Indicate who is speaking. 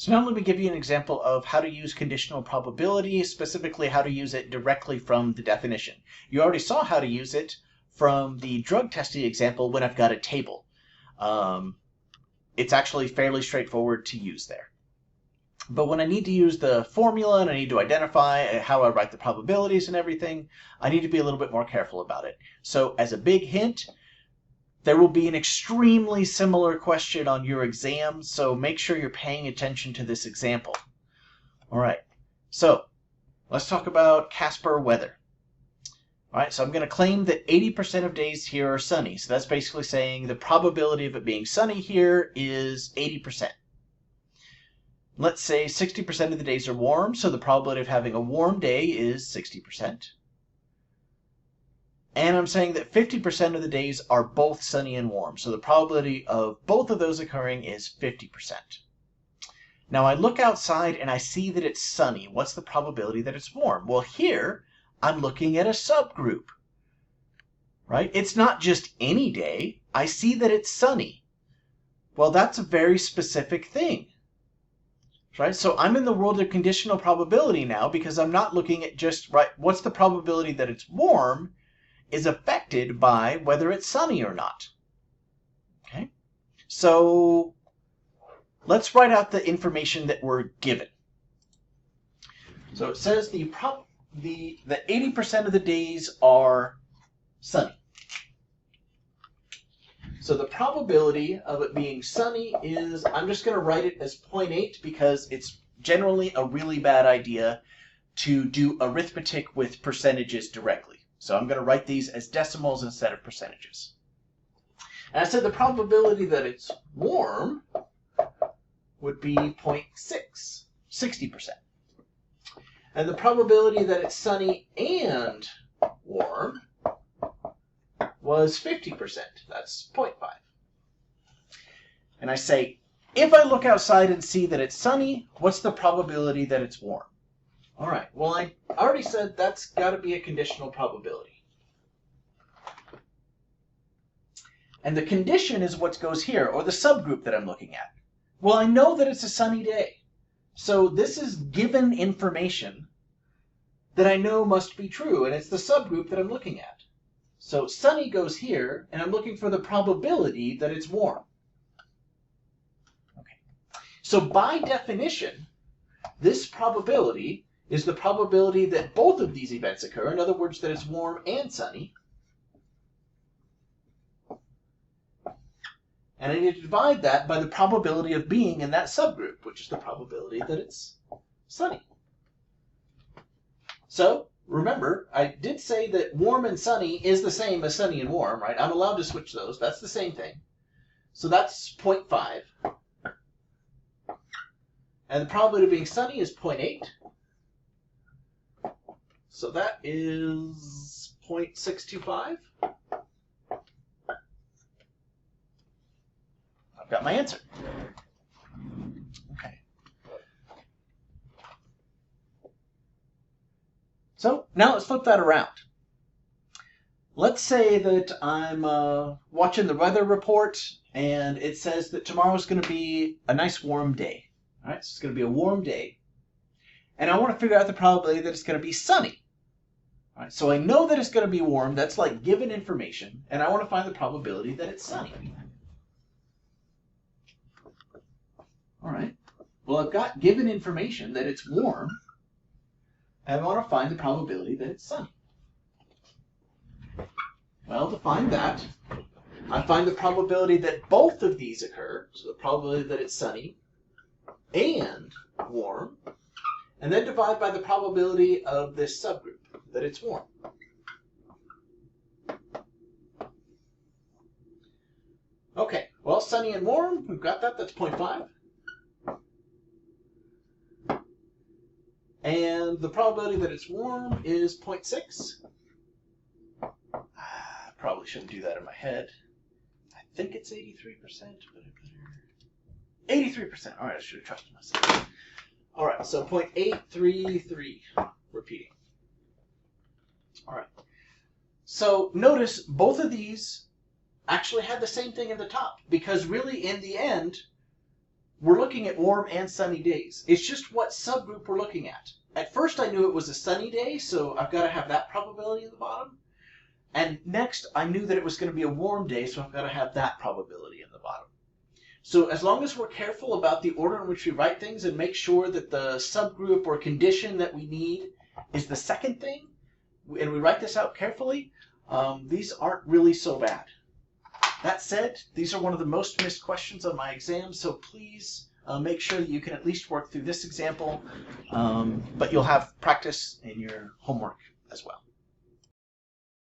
Speaker 1: So now let me give you an example of how to use conditional probability, specifically how to use it directly from the definition. You already saw how to use it from the drug testing example when I've got a table. It's actually fairly straightforward to use there. But when I need to use the formula and I need to identify how I write the probabilities and everything, I need to be a little bit more careful about it. So as a big hint, there will be an extremely similar question on your exam, so make sure you're paying attention to this example. All right, so let's talk about Casper weather. All right, so I'm going to claim that 80% of days here are sunny. So that's basically saying the probability of it being sunny here is 80%. Let's say 60% of the days are warm, so the probability of having a warm day is 60%. And I'm saying that 50% of the days are both sunny and warm. So the probability of both of those occurring is 50%. Now I look outside and I see that it's sunny. What's the probability that it's warm? Well, here I'm looking at a subgroup, right? It's not just any day. I see that it's sunny. Well, that's a very specific thing, right? So I'm in the world of conditional probability now because I'm not looking at just, right, what's the probability that it's warm is affected by whether it's sunny or not. Okay, so let's write out the information that we're given. So it says the 80% of the days are sunny. So the probability of it being sunny is, I'm just going to write it as 0.8 because it's generally a really bad idea to do arithmetic with percentages directly. So I'm going to write these as decimals instead of percentages. And I said the probability that it's warm would be 0.6, 60%. And the probability that it's sunny and warm was 50%. That's 0.5. And I say, if I look outside and see that it's sunny, what's the probability that it's warm? All right, well, I already said that's got to be a conditional probability. And the condition is what goes here, or the subgroup that I'm looking at. Well, I know that it's a sunny day. So this is given information that I know must be true, and it's the subgroup that I'm looking at. So sunny goes here, and I'm looking for the probability that it's warm. Okay. So by definition, this probability is the probability that both of these events occur. In other words, that it's warm and sunny. And I need to divide that by the probability of being in that subgroup, which is the probability that it's sunny. So, remember, I did say that warm and sunny is the same as sunny and warm, right? I'm allowed to switch those. That's the same thing. So that's 0.5. And the probability of being sunny is 0.8. So that is 0.625. I've got my answer. Okay. So now let's flip that around. Let's say that I'm watching the weather report and it says that tomorrow's going to be a nice warm day. All right, so it's going to be a warm day. And I want to figure out the probability that it's going to be sunny. All right, so I know that it's going to be warm. That's like given information. And I want to find the probability that it's sunny. All right. Well, I've got given information that it's warm. And I want to find the probability that it's sunny. Well, to find that, I find the probability that both of these occur. So the probability that it's sunny and warm. And then divide by the probability of this subgroup, that it's warm. Okay, well, sunny and warm, we've got that, that's 0.5. And the probability that it's warm is 0.6. Probably shouldn't do that in my head. I think it's 83%, but I better... 83%, all right, I should have trusted myself. All right, so 0.833, repeating. All right. So notice both of these actually had the same thing at the top, because really in the end, we're looking at warm and sunny days. It's just what subgroup we're looking at. At first I knew it was a sunny day, so I've got to have that probability in the bottom. And next I knew that it was going to be a warm day, so I've got to have that probability in the bottom. So as long as we're careful about the order in which we write things and make sure that the subgroup or condition that we need is the second thing, and we write this out carefully, these aren't really so bad. That said, these are one of the most missed questions on my exam, so please make sure that you can at least work through this example, but you'll have practice in your homework as well.